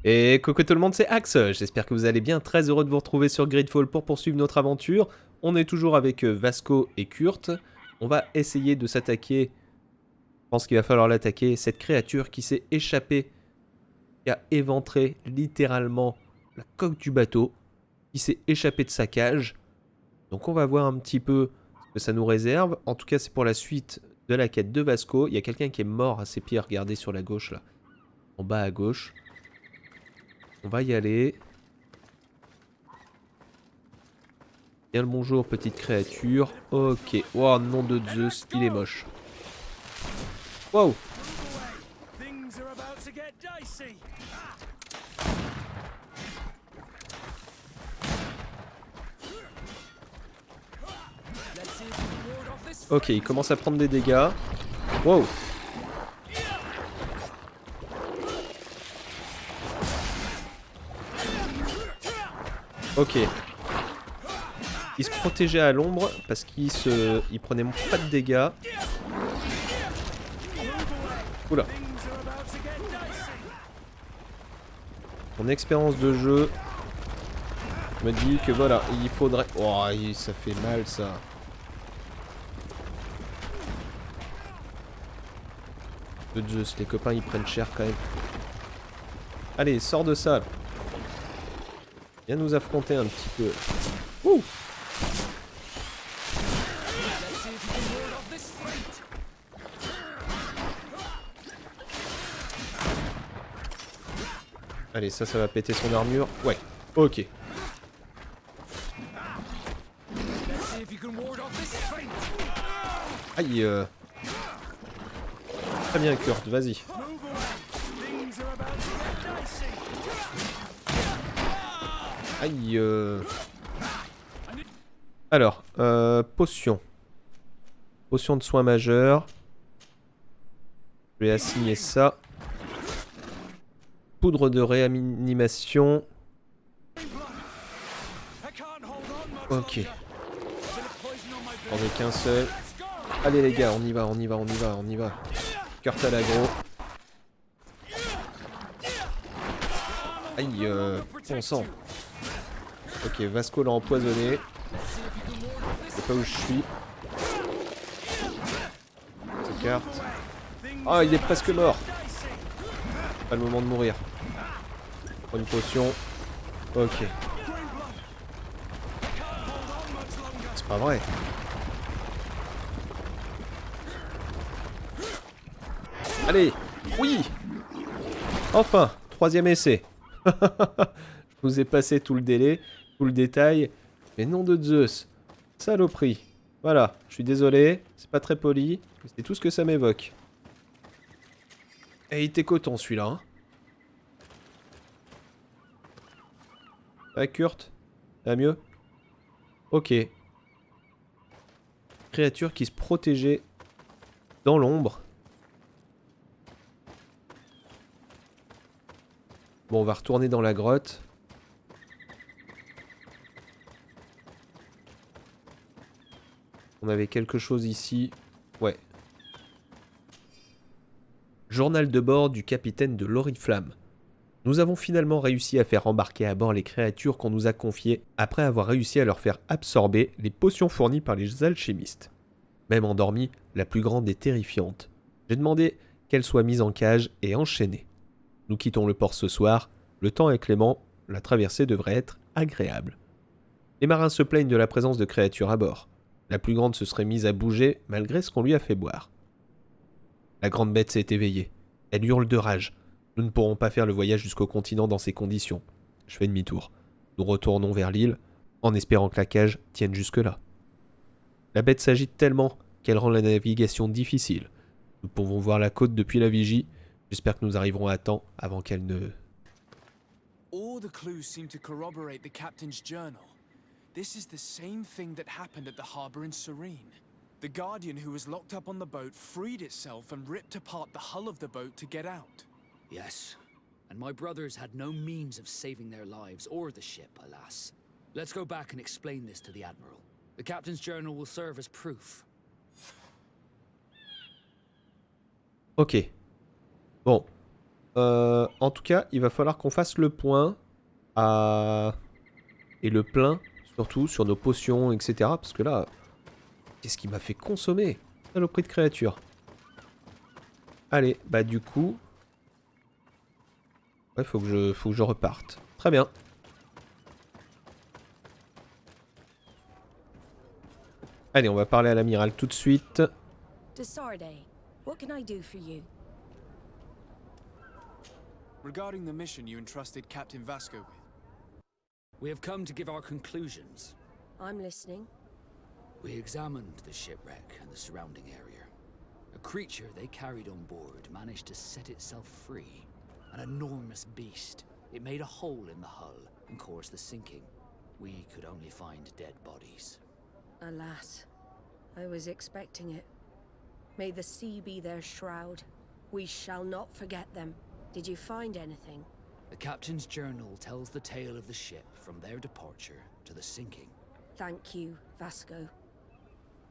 Et coucou tout le monde, c'est Axe, j'espère que vous allez bien, très heureux de vous retrouver sur Greedfall pour poursuivre notre aventure. On est toujours avec Vasco et Kurt, on va essayer de s'attaquer, je pense qu'il va falloir l'attaquer, cette créature qui s'est échappée, qui a éventré littéralement la coque du bateau, qui s'est échappée de sa cage. Donc on va voir un petit peu ce que ça nous réserve, en tout cas c'est pour la suite de la quête de Vasco. Il y a quelqu'un qui est mort à ses pieds, regardez sur la gauche là, en bas à gauche. On va y aller. Bien le bonjour, petite créature. Ok. Oh, nom de Zeus, il est moche. Wow. Ok, il commence à prendre des dégâts. Wow. Ok. Il se protégeait à l'ombre parce qu'il prenait pas de dégâts. Oula. Mon expérience de jeu me dit que voilà, il faudrait... Oh, ça fait mal ça. De Zeus, les copains ils prennent cher quand même. Allez, sors de ça. Viens nous affronter un petit peu. Ouh. Allez, ça va péter son armure. Ouais, ok. Aïe. Très bien, Kurt, vas-y. Aïe. Alors, potion. Potion de soins majeurs. Je vais assigner ça. Poudre de réanimation. Ok. J'en ai qu'un seul. Allez les gars, on y va, on y va, on y va, on y va. Kurt à l'agro. Aïe, bon sang. Ok, Vasco l'a empoisonné. Je sais pas où je suis. C'est Kurt. Ah, il est presque mort. Pas le moment de mourir. Prends une potion. Ok. C'est pas vrai. Allez. Oui. Enfin. Troisième essai. Je vous ai passé tout le délai, tout le détail. Mais nom de Zeus. Saloperie. Voilà. Je suis désolé. C'est pas très poli. Mais c'est tout ce que ça m'évoque. Et il était coton celui-là. Hein. Ah, Kurt. Ça va mieux? Ok. Créature qui se protégeait dans l'ombre. Bon, on va retourner dans la grotte. On avait quelque chose ici. Ouais. Journal de bord du capitaine de l'Oriflamme. Nous avons finalement réussi à faire embarquer à bord les créatures qu'on nous a confiées après avoir réussi à leur faire absorber les potions fournies par les alchimistes. Même endormie, la plus grande est terrifiante. J'ai demandé qu'elle soit mise en cage et enchaînée. Nous quittons le port ce soir, le temps est clément, la traversée devrait être agréable. Les marins se plaignent de la présence de créatures à bord. La plus grande se serait mise à bouger malgré ce qu'on lui a fait boire. La grande bête s'est éveillée. Elle hurle de rage. Nous ne pourrons pas faire le voyage jusqu'au continent dans ces conditions. Je fais demi-tour. Nous retournons vers l'île, en espérant que la cage tienne jusque-là. La bête s'agite tellement qu'elle rend la navigation difficile. Nous pouvons voir la côte depuis la vigie. J'espère que nous arriverons à temps avant qu'elle ne... All the clues seem to corroborate the captain's journal. This is the same thing that happened at the harbor in Serene. The Guardian who was locked up on the boat freed itself and ripped apart the hull of the boat to get out. Yes, and my brothers had no means of saving their lives or the ship, alas. Let's go back and explain this to the Admiral. The Captain's journal will serve as proof. Ok. Bon. En tout cas, il va falloir qu'on fasse le point à... et le plein, surtout sur nos potions, etc. Parce que là, qu'est-ce qui m'a fait consommer? Saloperie de créature. Allez, bah du coup... Ouais, faut que je reparte. Très bien. Allez, on va parler à l'amiral tout de suite. To Sarday, what can I do for you? Regarding the mission you entrusted Captain Vasco with, We have come to give our conclusions. I'm listening. We examined the shipwreck and the surrounding area. A creature they carried on board managed to set itself free. An enormous beast. It made a hole in the hull and caused the sinking. We could only find dead bodies. Alas, I was expecting it. May the sea be their shroud. We shall not forget them. Did you find anything? The captain's journal tells the tale of the ship from their departure to the sinking. Thank you, Vasco.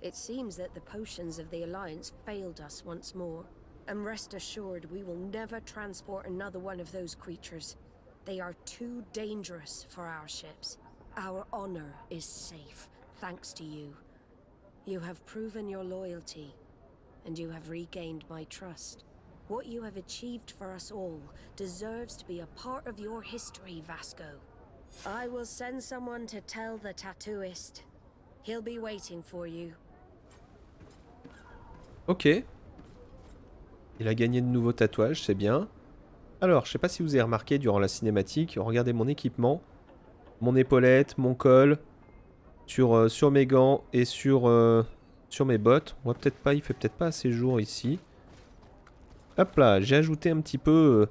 It seems that the potions of the Alliance failed us once more. And rest assured we will never transport another one of those creatures. They are too dangerous for our ships. Our honor is safe, thanks to you. You have proven your loyalty, and you have regained my trust. What you have achieved for us all deserves to be a part of your history, Vasco. I will send someone to tell the tattooist. He'll be waiting for you. Ok. Il a gagné de nouveaux tatouages, c'est bien. Alors, je sais pas si vous avez remarqué durant la cinématique, regardez mon équipement, mon épaulette, mon col, sur mes gants et sur mes bottes. On voit peut-être pas, il fait peut-être pas assez jour ici. Hop là, j'ai ajouté un petit peu...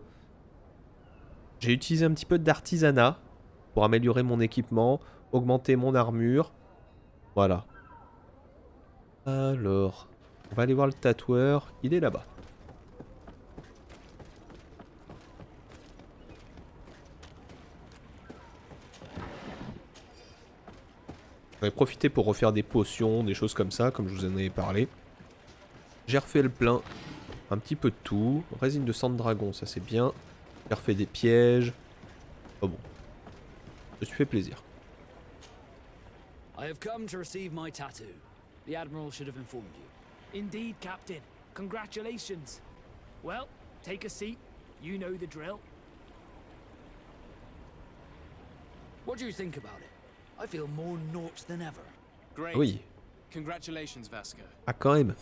j'ai utilisé un petit peu d'artisanat pour améliorer mon équipement, augmenter mon armure. Voilà. Alors, on va aller voir le tatoueur, il est là-bas. J'en ai profité pour refaire des potions, des choses comme ça, comme je vous en avais parlé. J'ai refait le plein, un petit peu de tout. Résine de sang de dragon, ça c'est bien. J'ai refait des pièges. Oh bon, je me suis fait plaisir. I have come to receive my tattoo. The Admiral should have informed you. Indeed, Captain. Congratulations. Well, take a seat. You know the drill. What do you think about it? I feel more naught than ever. great. Oui, Congratulations, Vasco. ah quand même.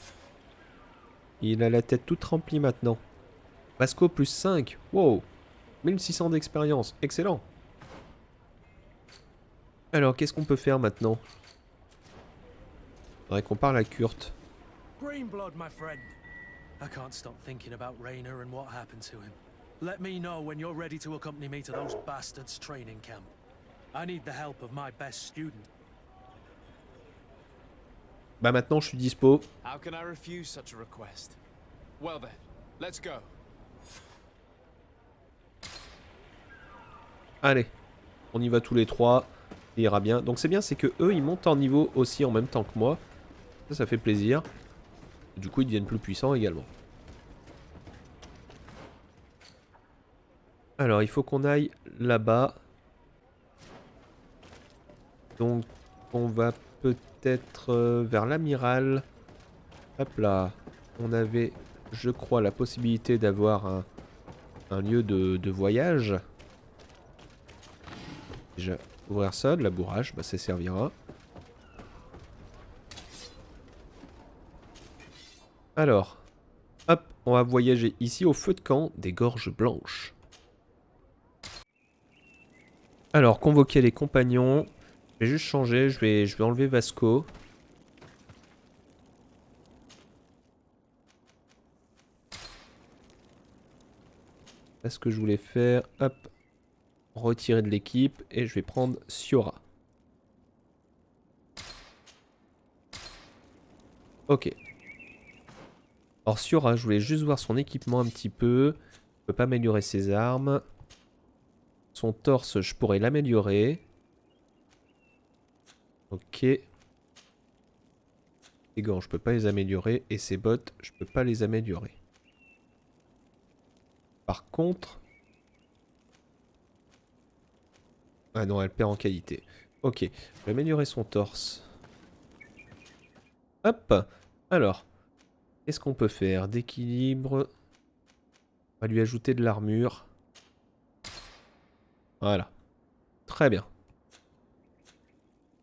Il a la tête toute remplie maintenant. Vasco plus 5. Wow. 1600 d'expérience. Excellent. Alors, qu'est-ce qu'on peut faire maintenant? Faudrait qu'on parle à Kurt. Greenblood, my friend. I can't stop thinking about Raynor and what happened to him. Let me know when you're ready to accompany me to those bastards' training camp. I need the help of my best student. Bah maintenant je suis dispo. How can I refuse such a request? Well then, let's go. Allez, on y va tous les trois. Ça ira bien. Donc c'est bien, c'est que eux ils montent en niveau aussi en même temps que moi. Ça fait plaisir. Du coup ils deviennent plus puissants également. Alors il faut qu'on aille là-bas. Donc on va peut-être vers l'amiral. Hop là. On avait, je crois, la possibilité d'avoir un lieu de voyage. Déjà, ouvrir ça, de la bourrage, bah ça servira. Alors, hop, on va voyager ici au feu de camp des Gorges Blanches. Alors, convoquer les compagnons. Je vais juste changer, je vais enlever Vasco. C'est ce que je voulais faire. Hop, retirer de l'équipe et je vais prendre Siora. Ok. Alors Siora, je voulais juste voir son équipement un petit peu. Je peux pas améliorer ses armes. Son torse, je pourrais l'améliorer. Ok. Ses gants, je peux pas les améliorer. Et ses bottes, je peux pas les améliorer. Par contre... Ah non, elle perd en qualité. Ok, je vais améliorer son torse. Hop. Alors, qu'est-ce qu'on peut faire? D'équilibre. On va lui ajouter de l'armure. Voilà. Très bien.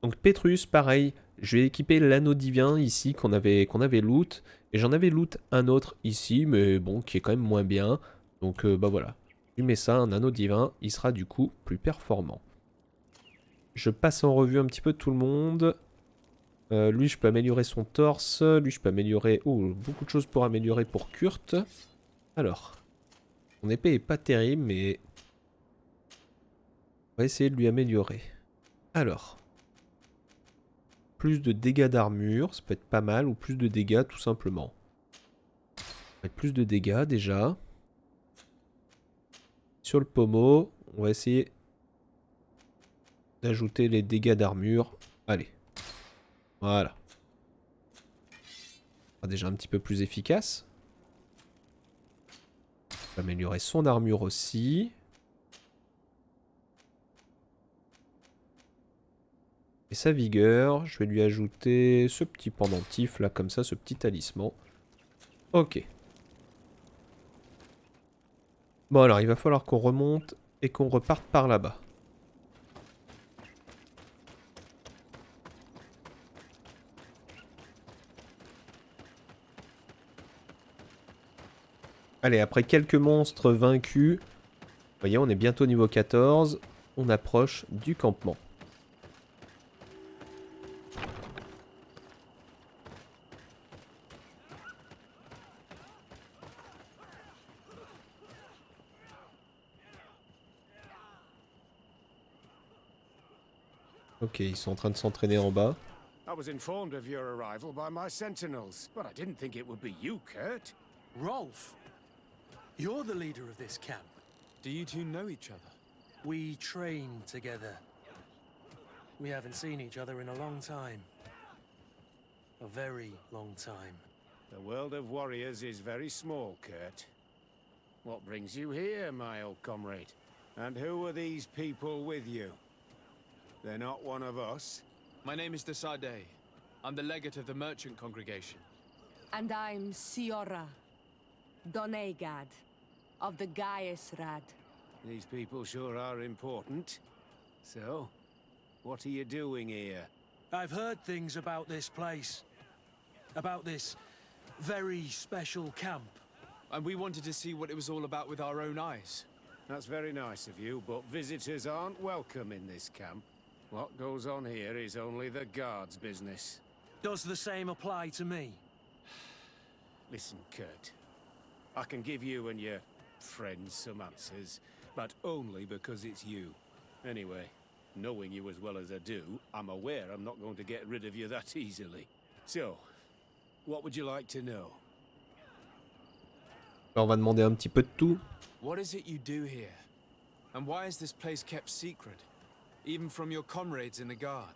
Donc Petrus, pareil. Je vais équiper l'anneau divin ici qu'on avait loot. Et j'en avais loot un autre ici, mais bon, qui est quand même moins bien. Donc bah voilà. Je lui mets ça, un anneau divin. Il sera du coup plus performant. Je passe en revue un petit peu tout le monde. Lui, je peux améliorer son torse. Lui, je peux améliorer... Oh, beaucoup de choses pour améliorer pour Kurt. Alors, son épée est pas terrible, mais... on va essayer de lui améliorer. Alors... plus de dégâts d'armure, ça peut être pas mal, ou plus de dégâts tout simplement. On va mettre plus de dégâts déjà. Sur le pommeau, on va essayer d'ajouter les dégâts d'armure. Allez. Voilà. Déjà un petit peu plus efficace. On va améliorer son armure aussi. Et sa vigueur, je vais lui ajouter ce petit pendentif là, comme ça, ce petit talisman. Ok. Bon alors, il va falloir qu'on remonte et qu'on reparte par là-bas. Allez, après quelques monstres vaincus, vous voyez, on est bientôt niveau 14. On approche du campement. Ok, ils sont en train de s'entraîner en bas. I was informed of your arrival by my sentinels, but I didn't think it would be you, Kurt. Rolf, you're the leader of this camp. Do you two know each other? We train together. We haven't seen each other in a long time. A very long time. The world of warriors is very small, Kurt. What brings you here, my old comrade? And who are these people with you? They're not one of us? My name is Desade. I'm the legate of the merchant congregation. And I'm Siora, Donegad, of the Gaiusrad. These people sure are important. So, what are you doing here? I've heard things about this place. About this very special camp. And we wanted to see what it was all about with our own eyes. That's very nice of you, but visitors aren't welcome in this camp. What goes on here is only the guards' business. Does the same apply to me? Listen, Kurt. I can give you and your friends some answers, but only because it's you. Anyway, knowing you as well as I do, I'm aware I'm not going to get rid of you that easily. So, what would you like to know? Alors, on va demander un petit peu de tout. What is it you do here? And why is this place kept secret? Even from your comrades in the guard?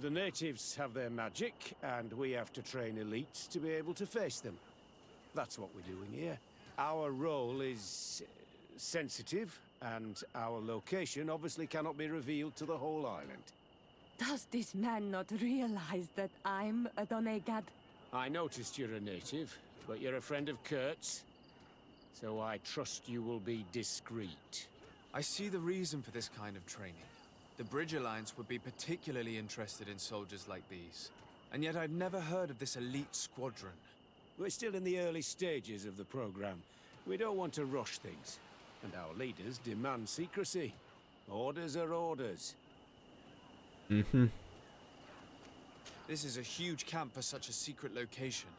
The natives have their magic, and we have to train elites to be able to face them. That's what we're doing here. Our role is sensitive, and our location obviously cannot be revealed to the whole island. Does this man not realize that I'm a Donegad? I noticed you're a native, but you're a friend of Kurt's, so I trust you will be discreet. I see the reason for this kind of training. The Bridge Alliance would be particularly interested in soldiers like these. And yet I'd never heard of this elite squadron. We're still in the early stages of the program. We don't want to rush things. And our leaders demand secrecy. Orders are orders. This is a huge camp for such a secret location.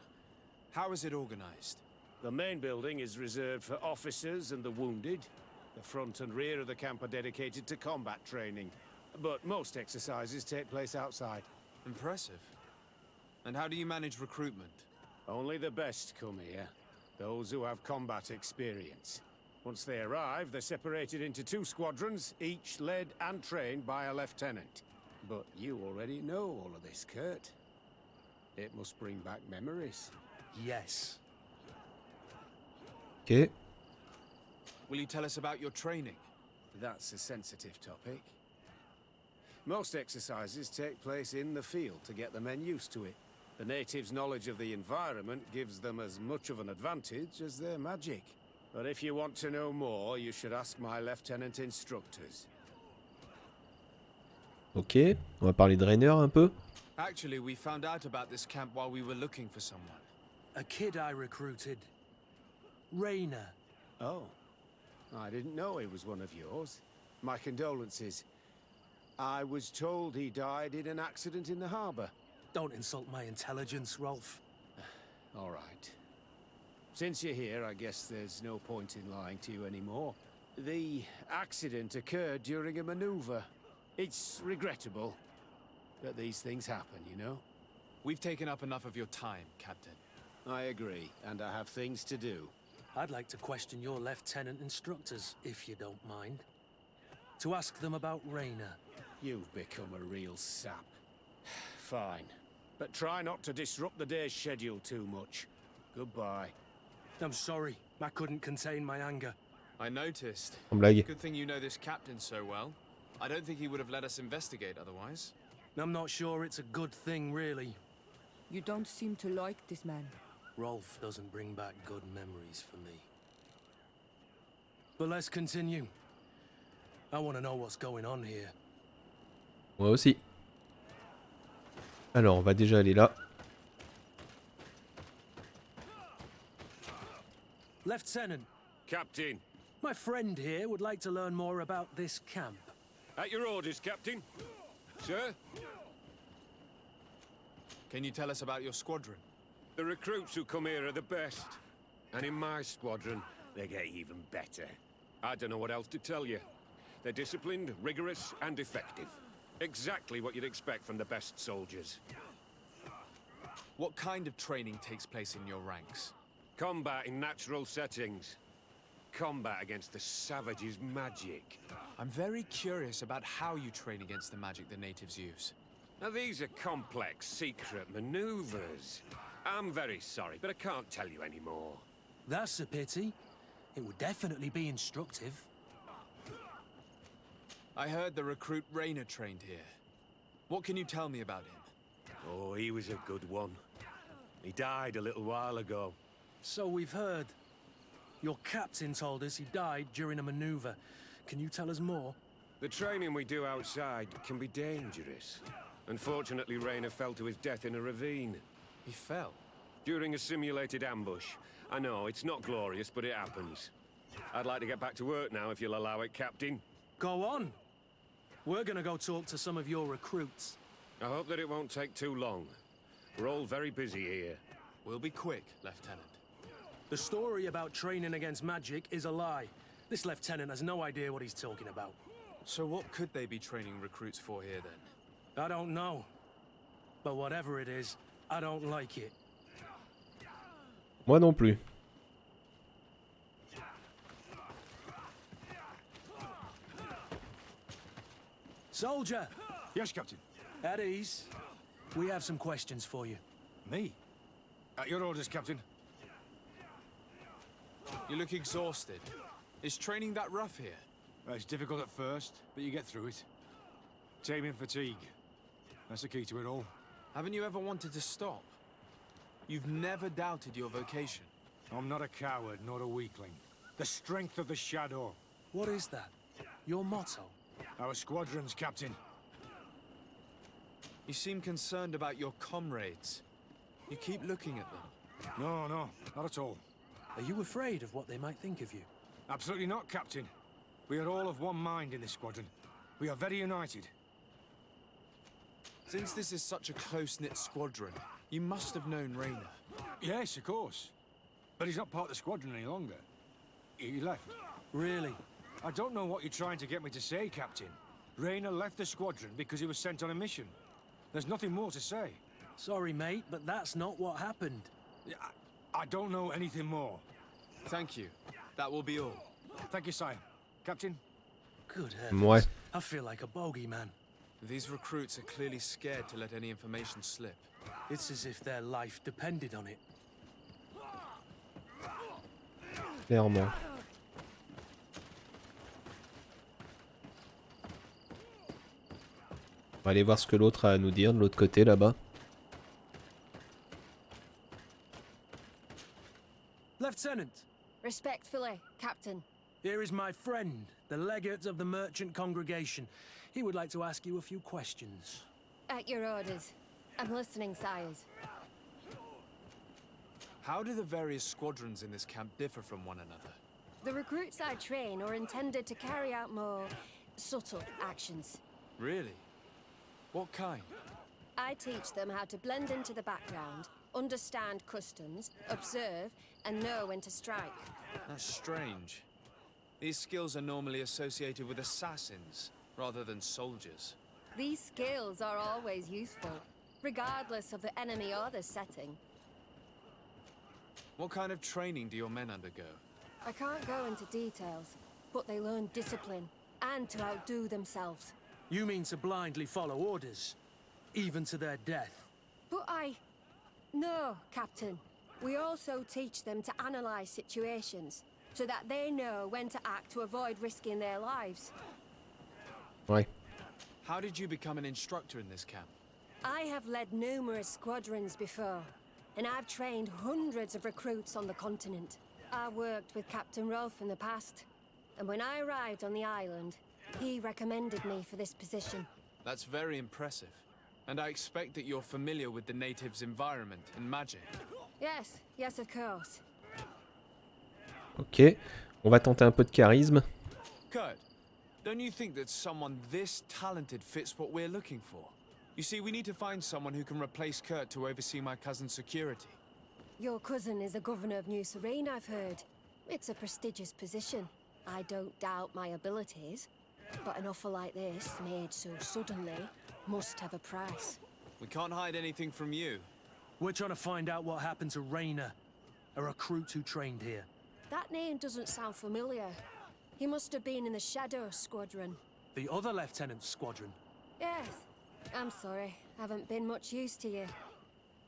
How is it organized? The main building is reserved for officers and the wounded. The front and rear of the camp are dedicated to combat training. But most exercises take place outside. Impressive. And how do you manage recruitment? Only the best come here. Those who have combat experience. Once they arrive, they're separated into 2 squadrons, each led and trained by a lieutenant. But you already know all of this, Kurt. It must bring back memories. Yes. Ok. Will you tell us about your training? That's a sensitive topic. Most exercises take place in the field to get the men used to it. The natives' knowledge of the environment gives them as much of an advantage as their magic. But if you want to know more, you should ask my lieutenant instructors. Ok, on va parler de Rainer un peu. Actually, we found out about this camp while we were looking for someone. A kid I recruited. Rainer. Oh, I didn't know he was one of yours. My condolences. I was told he died in an accident in the harbor. Don't insult my intelligence, Rolf. All right. Since you're here, I guess there's no point in lying to you anymore. The accident occurred during a maneuver. It's regrettable that these things happen, you know? We've taken up enough of your time, Captain. I agree, and I have things to do. I'd like to question your lieutenant instructors, if you don't mind. To ask them about Rainer. You've become a real sap. Fine. But try not to disrupt the day's schedule too much. Goodbye. I'm sorry. I couldn't contain my anger. I noticed. En blague. Good thing you know this captain so well. I don't think he would have let us investigate otherwise. I'm not sure it's a good thing, really. You don't seem to like this man. Rolf doesn't bring back good memories for me. But let's continue. I want to know what's going on here. Moi aussi. Alors, on va déjà aller là. Lieutenant, Captain. my friend here would like to learn more about this camp. At your orders, Captain. Sir? Can you tell us about your squadron? The recruits who come here are the best. And in my squadron, they get even better. I don't know what else to tell you. They're disciplined, rigorous, and effective. Exactly what you'd expect from the best soldiers. What kind of training takes place in your ranks? Combat in natural settings. Combat against the savages' magic. I'm very curious about how you train against the magic the natives use. Now these are complex, secret maneuvers. I'm very sorry, but I can't tell you anymore. That's a pity. It would definitely be instructive. I heard the recruit Rainer trained here. What can you tell me about him? Oh, he was a good one. He died a little while ago. So we've heard. Your captain told us he died during a maneuver. Can you tell us more? The training we do outside can be dangerous. Unfortunately, Rainer fell to his death in a ravine. He fell. During a simulated ambush. I know, it's not glorious, but it happens. I'd like to get back to work now, if you'll allow it, Captain. Go on. We're gonna go talk to some of your recruits. I hope that it won't take too long. We're all very busy here. We'll be quick, Lieutenant. The story about training against magic is a lie. This lieutenant has no idea what he's talking about. So what could they be training recruits for here then? I don't know. But whatever it is, I don't like it. Moi non plus. Soldier! Yes, Captain. At ease. We have some questions for you. Me? At your orders, Captain. You look exhausted. Is training that rough here? Well, it's difficult at first, but you get through it. Taming fatigue. That's the key to it all. Haven't you ever wanted to stop? You've never doubted your vocation. I'm not a coward, nor a weakling. The strength of the shadow. What is that? Your motto? Our squadrons, Captain. You seem concerned about your comrades. You keep looking at them. No, not at all. Are you afraid of what they might think of you? Absolutely not, Captain. We are all of one mind in this squadron. We are very united. Since this is such a close-knit squadron, you must have known Rainer. Yes, of course. But he's not part of the squadron any longer. He left. Really? I don't know what you're trying to get me to say, Captain. Rainer left the squadron because he was sent on a mission. There's nothing more to say. Sorry, mate, but that's not what happened. I don't know anything more. Thank you. That will be all. Thank you, sire. Captain? Good heavens. Ouais. I feel like a bogeyman. These recruits are clearly scared to let any information slip. It's as if their life depended on it. Clairement. On va aller voir ce que l'autre a à nous dire de l'autre côté là-bas. Lieutenant, Respectfully, Captain. here is my friend, the legate of the merchant congregation. He would like to ask you a few questions. At your orders. I'm listening, sires. How do the various squadrons in this camp differ from one another? The recruits I train are intended to carry out more subtle actions. Really? What kind? I teach them how to blend into the background, understand customs, observe, and know when to strike. That's strange. These skills are normally associated with assassins, rather than soldiers. These skills are always useful, regardless of the enemy or the setting. What kind of training do your men undergo? I can't go into details, but they learn discipline, and to outdo themselves. You mean to blindly follow orders, even to their death? But No, Captain. We also teach them to analyze situations, so that they know when to act to avoid risking their lives. Ouais. How did you become an instructor in this camp? I have led numerous squadrons before, and I've trained hundreds of recruits on the continent. I worked with Captain Rolfe in the past, and when I arrived on the island, he recommended me for this position. That's very impressive. And I expect that you're familiar with the natives' environment and magic. Yes, of course. Ok, on va tenter un peu de charisme. Kurt, don't you think that someone this talented fits what we're looking for? You see, we need to find someone who can replace Kurt to oversee my cousin's security. Your cousin is the governor of New Serene, I've heard. It's a prestigious position. I don't doubt my abilities, but an offer like this, made so suddenly, must have a price. We can't hide anything from you. We're trying to find out what happened to Rainer, a recruit who trained here. That name doesn't sound familiar. He must have been in the Shadow Squadron. The other lieutenant's squadron. Yes. I'm sorry. Haven't been much use to you.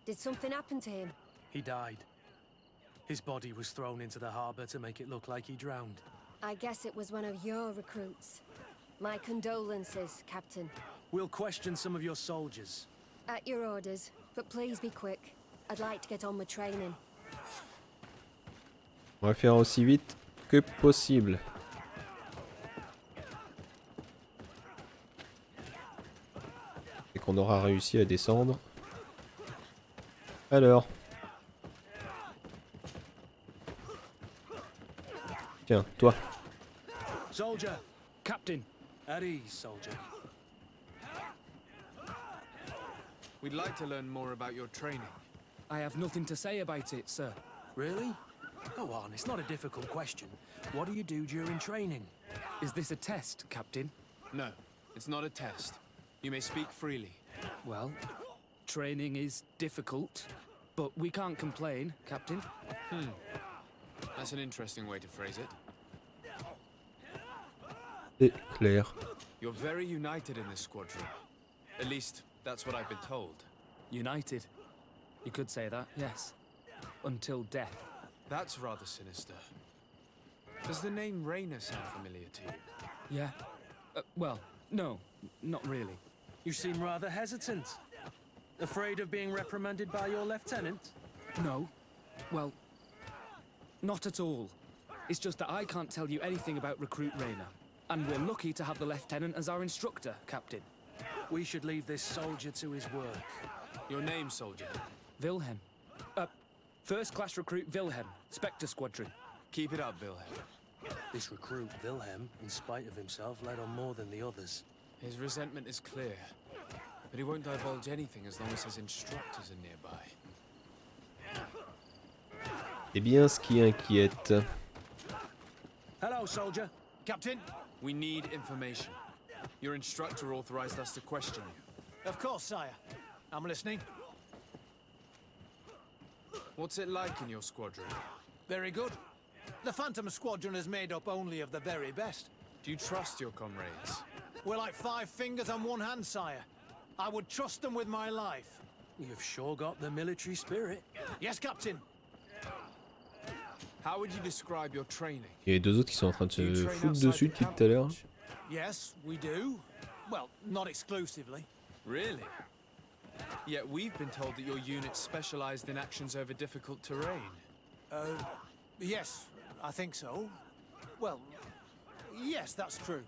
Did something happen to him? He died. His body was thrown into the harbor to make it look like he drowned. I guess it was one of your recruits. My condolences, Captain. We'll question some of your soldiers. At your orders, but please be quick. I'd like to get on with training. On va faire aussi vite que possible. Et qu'on aura réussi à descendre. Alors. Tiens, toi. Soldier! Captain, At ease, soldier. We'd like to learn more about your training. I have nothing to say about it, sir. Really? Go on, it's not a difficult question. What do you do during training? Is this a test, Captain? No, it's not a test. You may speak freely. Well, training is difficult, but we can't complain, Captain. That's an interesting way to phrase it. C'est clair. You're very united in this squadron. At least, that's what I've been told. United. You could say that, yes. Until death. That's rather sinister. Does the name Rainer sound familiar to you? Yeah? Well, no, not really. You seem rather hesitant. Afraid of being reprimanded by your lieutenant? No. Well, not at all. It's just that I can't tell you anything about Recruit Rainer. And we're lucky to have the lieutenant as our instructor, Captain. We should leave this soldier to his work. Your name, soldier? Wilhelm. First class recruit Wilhelm, Spectre Squadron. Keep it up, Wilhelm. This recruit, Wilhelm, in spite of himself, led on more than the others. His resentment is clear, but he won't divulge anything as long as his instructors are nearby. C'est bien ce qui inquiète. Hello, soldier. Captain. We need information. Your instructor authorized us to question you. Of course, sire. I'm listening. What's it like in your squadron? Very good. The Phantom Squadron is made up only of the very best. Do you trust your comrades? We're like 5 fingers on one hand, sire. I would trust them with my life. You've sure got the military spirit. Yes, Captain. How would you describe your training? Il y a les deux autres qui sont en train de Do you se train foutre outside dessus the depuis camp tout à l'heure. much? Yes, we do. Well, not exclusively. Really? Yet we've been told that your unit specialized in actions over difficult terrain. Yes, I think so. Well, yes, that's true.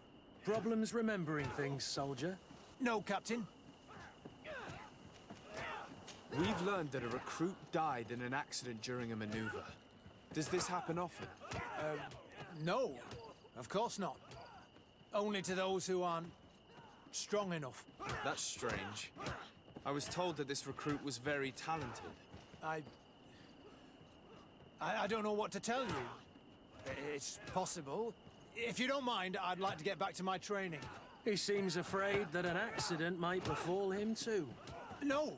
Problems remembering things, soldier? No, Captain. We've learned that a recruit died in an accident during a maneuver. Does this happen often? No, of course not. Only to those who aren't strong enough. That's strange. I was told that this recruit was very talented. I don't know what to tell you. It's possible. If you don't mind, I'd like to get back to my training. He seems afraid that an accident might befall him too. No,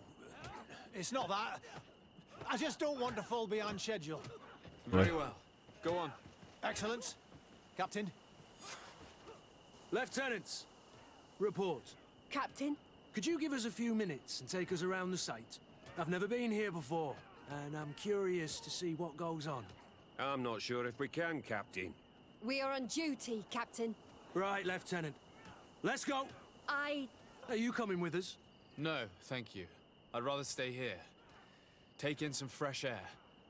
it's not that. I just don't want to fall behind schedule. Very well. Go on. Excellence. Captain. Lieutenants, report. Captain? Could you give us a few minutes and take us around the site? I've never been here before, and I'm curious to see what goes on. I'm not sure if we can, Captain. We are on duty, Captain. Right, Lieutenant. Let's go. Are you coming with us? No, thank you. I'd rather stay here. Take in some fresh air.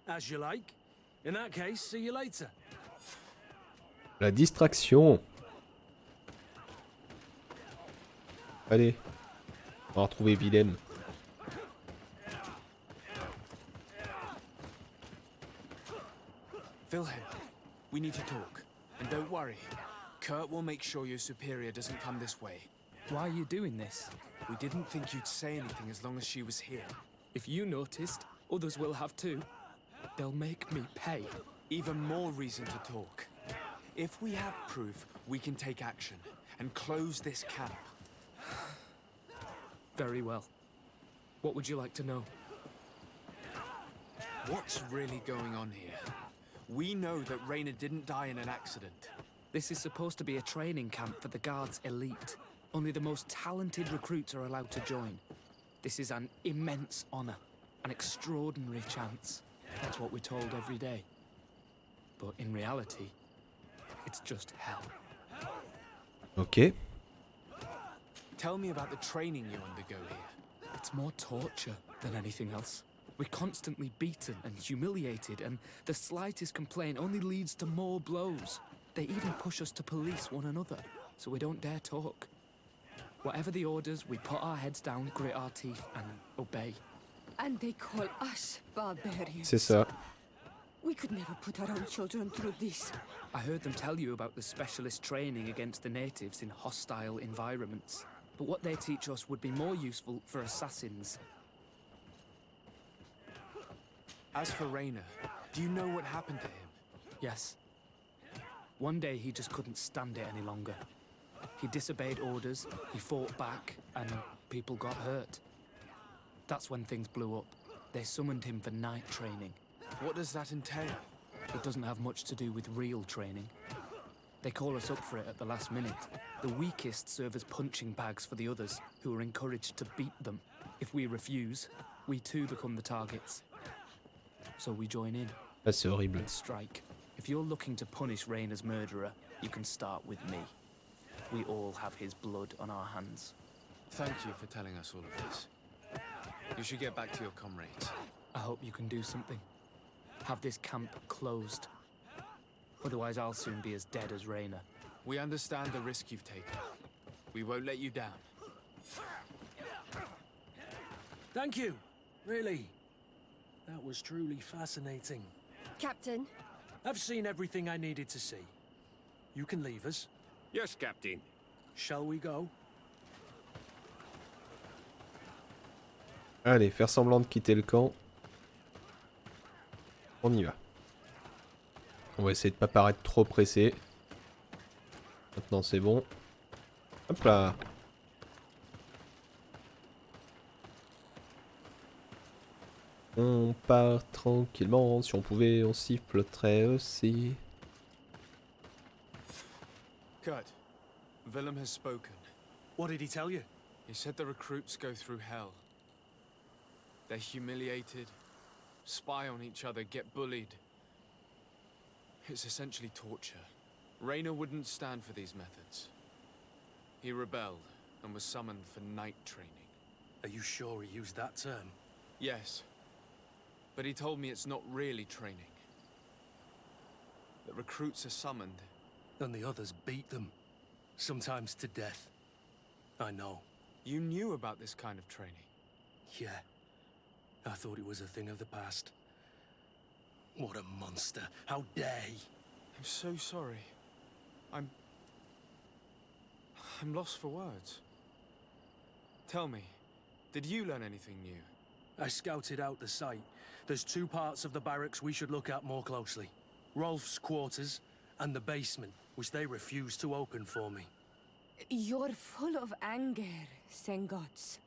As you like. In that case, see you later. La distraction. Allez. On va retrouver Willem. Wilhelm, we need to talk. And don't worry. Kurt will make sure your superior doesn't come this way. Why are you doing this? We didn't think you'd say anything as long as she was here. If you noticed, others will have too. They'll make me pay. Even more reason to talk. If we have proof, we can take action and close this camp. Very well. What would you like to know? What's really going on here? We know that Rainer didn't die in an accident. This is supposed to be a training camp for the Guard's elite. Only the most talented recruits are allowed to join. This is an immense honor, an extraordinary chance. That's what we're told every day. But in reality, it's just hell. Ok. Tell me about the training you undergo here. It's more torture than anything else. We're constantly beaten and humiliated, and the slightest complaint only leads to more blows. They even push us to police one another, so we don't dare talk. Whatever the orders, we put our heads down, grit our teeth, and obey. And they call us barbarians. C'est ça. We could never put our own children through this. I heard them tell you about the specialist training against the natives in hostile environments. But what they teach us would be more useful for assassins. As for Rainer, do you know what happened to him? Yes. One day he just couldn't stand it any longer. He disobeyed orders, he fought back, and people got hurt. That's when things blew up. They summoned him for night training. What does that entail? It doesn't have much to do with real training. They call us up for it at the last minute. The weakest serve as punching bags for the others, who are encouraged to beat them. If we refuse, we too become the targets. So we join in. Ah, c'est horrible. And strike. If you're looking to punish Rainer's murderer, you can start with me. We all have his blood on our hands. Thank you for telling us all of this. You should get back to your comrades. I hope you can do something. Have this camp closed. Otherwise I'll soon be as dead as Rainer. We understand the risk you've taken. We won't let you down. Thank you. Really. That was truly fascinating. Captain? I've seen everything I needed to see. You can leave us. Yes, Captain. Shall we go? Allez, faire semblant de quitter le camp. On y va. On va essayer de pas paraître trop pressé. Maintenant c'est bon. Hop là. On part tranquillement. Si on pouvait, on sifflerait aussi. Kurt, Willem has spoken. What did he tell you? He said the recruits go through hell. They're humiliated, spy on each other, get bullied. It's essentially torture. Rainer wouldn't stand for these methods. He rebelled and was summoned for night training. Are you sure he used that term? Yes. But he told me it's not really training. The recruits are summoned. And the others beat them. Sometimes to death. I know. You knew about this kind of training? Yeah. I thought it was a thing of the past. What a monster. How dare he? I'm so sorry. I'm lost for words. Tell me, did you learn anything new? I scouted out the site. There's 2 parts of the barracks we should look at more closely. Rolf's quarters and the basement, which they refused to open for me. You're full of anger, Sengots.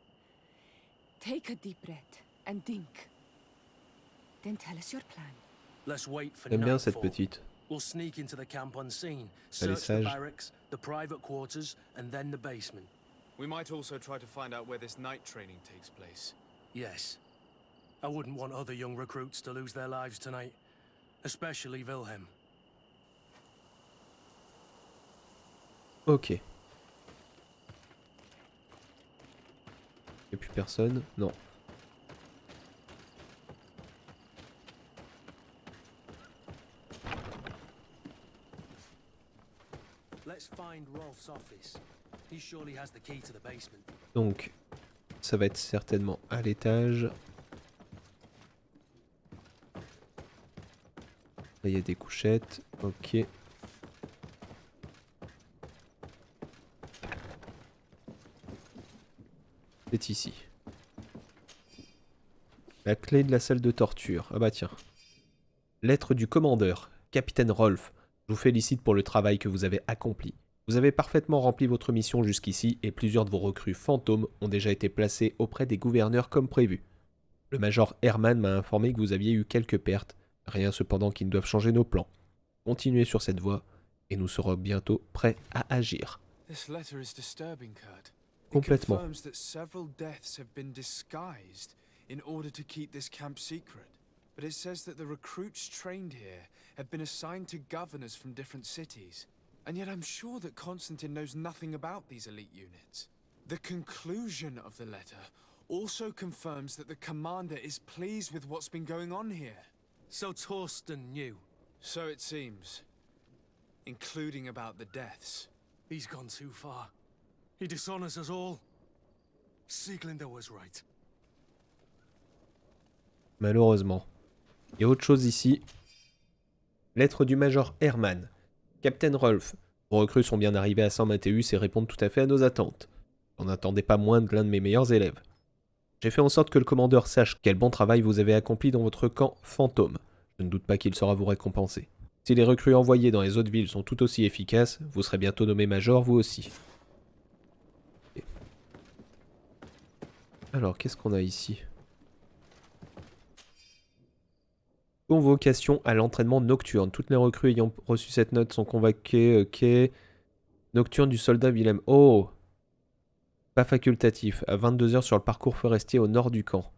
Take a deep breath and think. Then tell us your plan. Let's wait for J'aime bien cette nightfall. petite. We'll sneak into the camp unseen, Elle est search the sage. barracks, the private quarters, and then the basement. We might also try to find out where this night training takes place. Yes. I wouldn't want other young recruits to lose their lives tonight. Especially Wilhelm. Ok. Y'a plus personne? Non. Let's find Rolf's office. He surely has the key to the basement. Donc, ça va être certainement à l'étage. Là, il y a des couchettes. Ok. C'est ici. La clé de la salle de torture. Ah bah tiens. Lettre du commandeur. Capitaine Rolf. Je vous félicite pour le travail que vous avez accompli. Vous avez parfaitement rempli votre mission jusqu'ici et plusieurs de vos recrues fantômes ont déjà été placés auprès des gouverneurs comme prévu. Le major Hermann m'a informé que vous aviez eu quelques pertes, rien cependant qui ne doivent changer nos plans. Continuez sur cette voie et nous serons bientôt prêts à agir. This letter is disturbing, Kurt. It Complètement. confirms that several deaths have been disguised in order to keep this camp secret. But it says that the recruits trained here have been assigned to governors from different cities. And yet I'm sure that Constantine knows nothing about these elite units. The conclusion of the letter also confirms that the commander is pleased with what's been going on here. So Torsten knew. So it seems. Including about the deaths. He's gone too far. He dishonors us all. Sieglinder was right. Malheureusement. Il y a autre chose ici. Lettre du major Hermann. Capitaine Rolf, vos recrues sont bien arrivées à Saint-Mathéus et répondent tout à fait à nos attentes. On n'attendait pas moins de l'un de mes meilleurs élèves. J'ai fait en sorte que le commandeur sache quel bon travail vous avez accompli dans votre camp Fantôme. Je ne doute pas qu'il saura vous récompenser. Si les recrues envoyées dans les autres villes sont tout aussi efficaces, vous serez bientôt nommé major vous aussi. Okay. Alors, qu'est-ce qu'on a ici ? Convocation à l'entraînement nocturne. Toutes les recrues ayant reçu cette note sont convoquées. Ok. Nocturne du soldat Wilhelm. Oh! Pas facultatif. À 22 h sur le parcours forestier au nord du camp.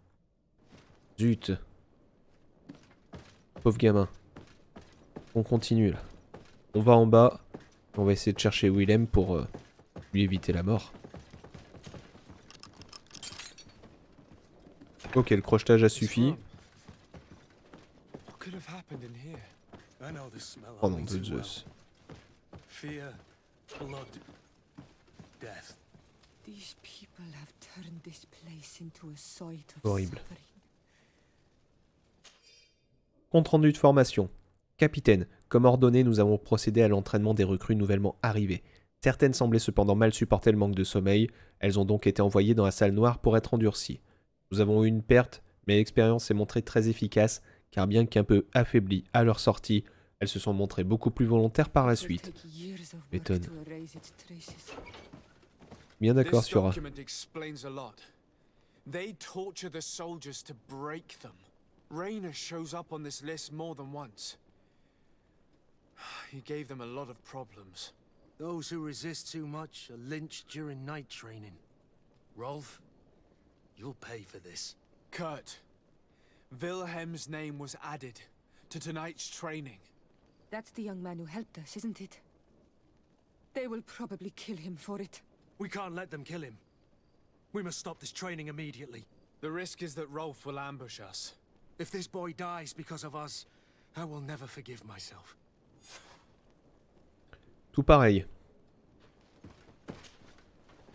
Zut. Pauvre gamin. On continue là. On va en bas. On va essayer de chercher Wilhelm pour lui éviter la mort. Ok, le crochetage a suffi. Could have happened in here. I know the smell Oh non, only de too well. Zeus. Fear, blood, death. These people have turned this place into a site of Horrible. suffering. Compte rendu de formation. Capitaine, comme ordonné, nous avons procédé à l'entraînement des recrues nouvellement arrivées. Certaines semblaient cependant mal supporter le manque de sommeil, elles ont donc été envoyées dans la salle noire pour être endurcies. Nous avons eu une perte, mais l'expérience s'est montrée très efficace, car bien qu'un peu affaiblies à leur sortie, elles se sont montrées beaucoup plus volontaires par la suite. M'étonne. Bien d'accord sur... This document explains a lot. They torture the soldiers to break them. Rainer shows up on this list more than once. He gave them a lot of problems. Those who resist too much are lynched during night training. Rolf, you'll pay for this. Kurt, Wilhelm's name was added to tonight's training. That's the young man who helped us, isn't it? They will probably kill him for it. We can't let them kill him. We must stop this training immediately. The risk is that Rolf will ambush us. If this boy dies because of us, I will never forgive myself. Tout pareil.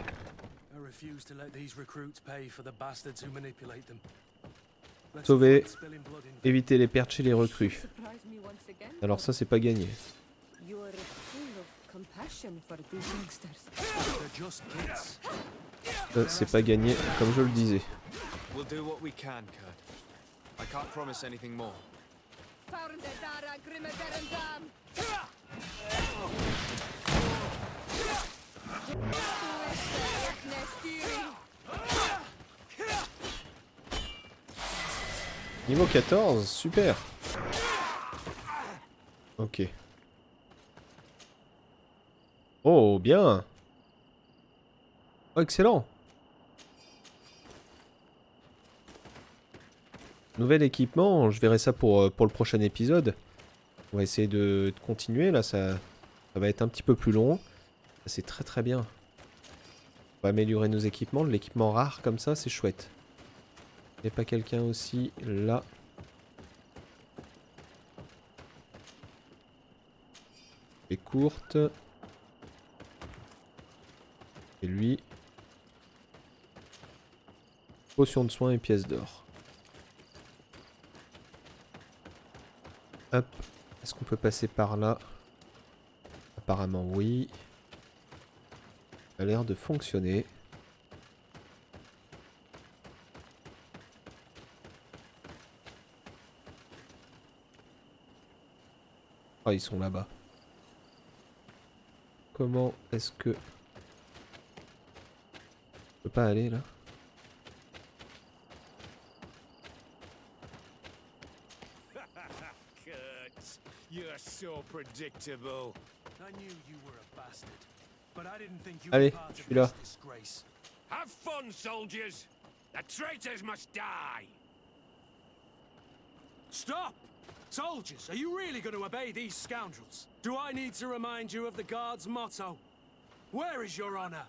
I refuse to let these recruits pay for the bastards who manipulate them. Let's Sauver, avoid spilling blood in éviter les pertes chez les recrues. Surprise me once again. Alors ça, c'est pas gagné. You are full of compassion for these youngsters. They're just kids. C'est pas gagné, comme je le disais. We'll do what we can, Kurt. I can't promise anything more. Niveau 14, super. Ok. Oh, bien. Oh, excellent. Nouvel équipement, je verrai ça pour le prochain épisode. On va essayer de continuer, là, ça va être un petit peu plus long. C'est très très bien. On va améliorer nos équipements, de l'équipement rare comme ça, c'est chouette. Il n'y a pas quelqu'un aussi, là. Et courte. Et lui. Potion de soin et pièce d'or. Hop. Est-ce qu'on peut passer par là? Apparemment oui. Ça a l'air de fonctionner. Ah, ils sont là-bas. Comment est-ce que... Je peux pas aller là? Kurt, you're so predictable. I knew you were a bastard, but I didn't think you Allez, were part je of suis là. this disgrace. Have fun, soldiers! The traitors must die! Stop! Soldiers, are you really going to obey these scoundrels? Do I need to remind you of the Guard's motto? Where is your honor?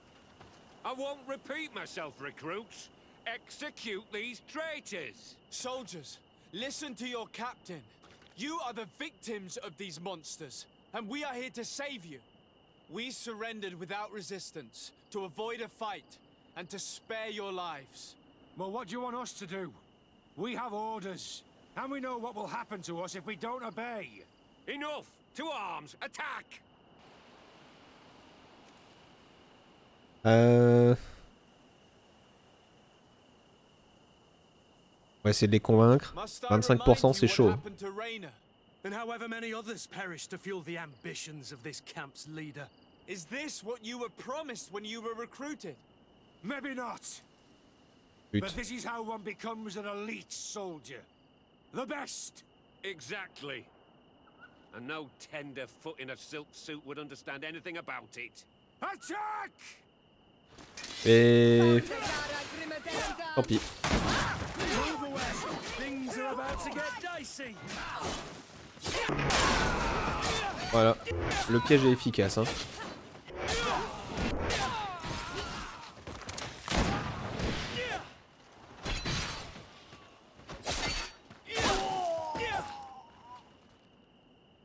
I won't repeat myself, recruits. Execute these traitors! Soldiers, listen to your captain. You are the victims of these monsters, and we are here to save you. We surrendered without resistance, to avoid a fight, and to spare your lives. Well, what do you want us to do? We have orders, and we know what will happen to us if we don't obey. Enough! To arms! Attack! On va essayer de les convaincre. 25% c'est chaud. And however many others perished to fuel the ambitions of this camp's leader. Is this what you were promised when you were recruited? Maybe not. But this is how one becomes an elite soldier. The best! Exactly. And no tenderfoot in a silk suit would understand anything about it. Attack! Et... Tant pis. Things are about to get dicey. Voilà. Le piège est efficace, hein.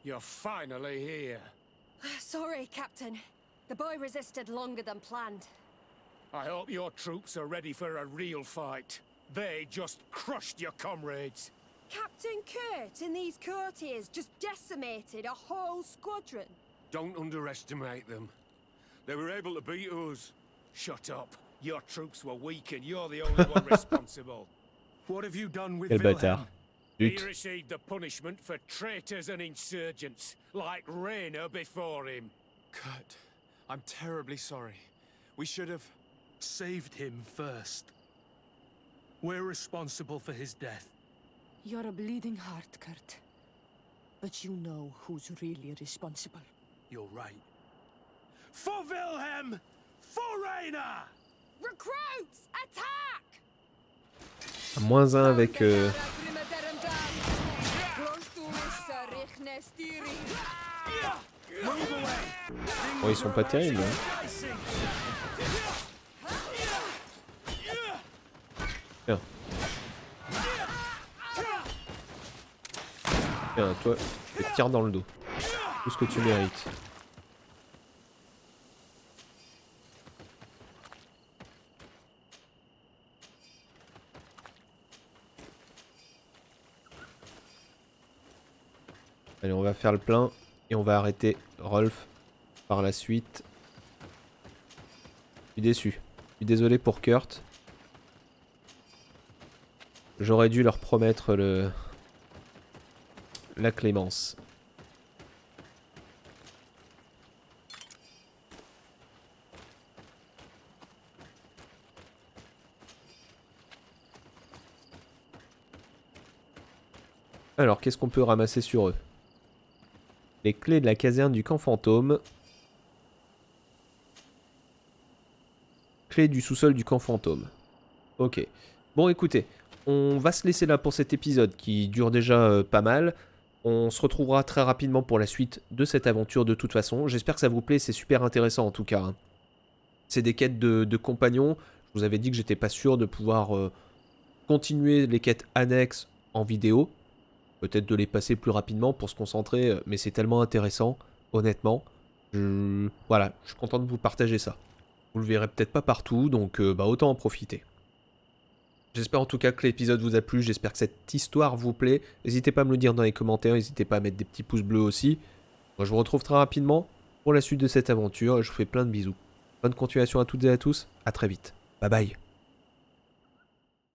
You're finally here. Sorry, Captain. The boy resisted longer than planned. I hope your troops are ready for a real fight. They just crushed your comrades. Captain Kurt and these courtiers just decimated a whole squadron. Don't underestimate them. They were able to beat us. Shut up. Your troops were weak and you're the only one responsible. What have you done with Quel Wilhelm? bâtard. He received the punishment for traitors and insurgents, like Rainer before him. Kurt, I'm terribly sorry. We should have... Saved him first. We're responsible for his death. You're a bleeding heart, Kurt. But you know who's really responsible. You're right. For Wilhelm! For Rainer! Recruits! Attack! -1 avec... Bon, ils sont pas terribles, hein. Tiens. Tiens, toi, je te tire dans le dos. Tout ce que tu mérites. Allez, on va faire le plein et on va arrêter Rolf par la suite. Je suis déçu. Je suis désolé pour Kurt. J'aurais dû leur promettre la clémence. Alors, qu'est-ce qu'on peut ramasser sur eux? Les clés de la caserne du camp fantôme. Clés du sous-sol du camp fantôme. Ok. Bon, écoutez, on va se laisser là pour cet épisode qui dure déjà pas mal. On se retrouvera très rapidement pour la suite de cette aventure de toute façon. J'espère que ça vous plaît, c'est super intéressant en tout cas. Hein. C'est des quêtes de compagnons. Je vous avais dit que j'étais pas sûr de pouvoir continuer les quêtes annexes en vidéo. Peut-être de les passer plus rapidement pour se concentrer, mais c'est tellement intéressant, honnêtement. Voilà, je suis content de vous partager ça. Vous le verrez peut-être pas partout, donc autant en profiter. J'espère en tout cas que l'épisode vous a plu, j'espère que cette histoire vous plaît. N'hésitez pas à me le dire dans les commentaires, n'hésitez pas à mettre des petits pouces bleus aussi. Moi je vous retrouve très rapidement pour la suite de cette aventure, et je vous fais plein de bisous. Bonne continuation à toutes et à tous, à très vite. Bye bye.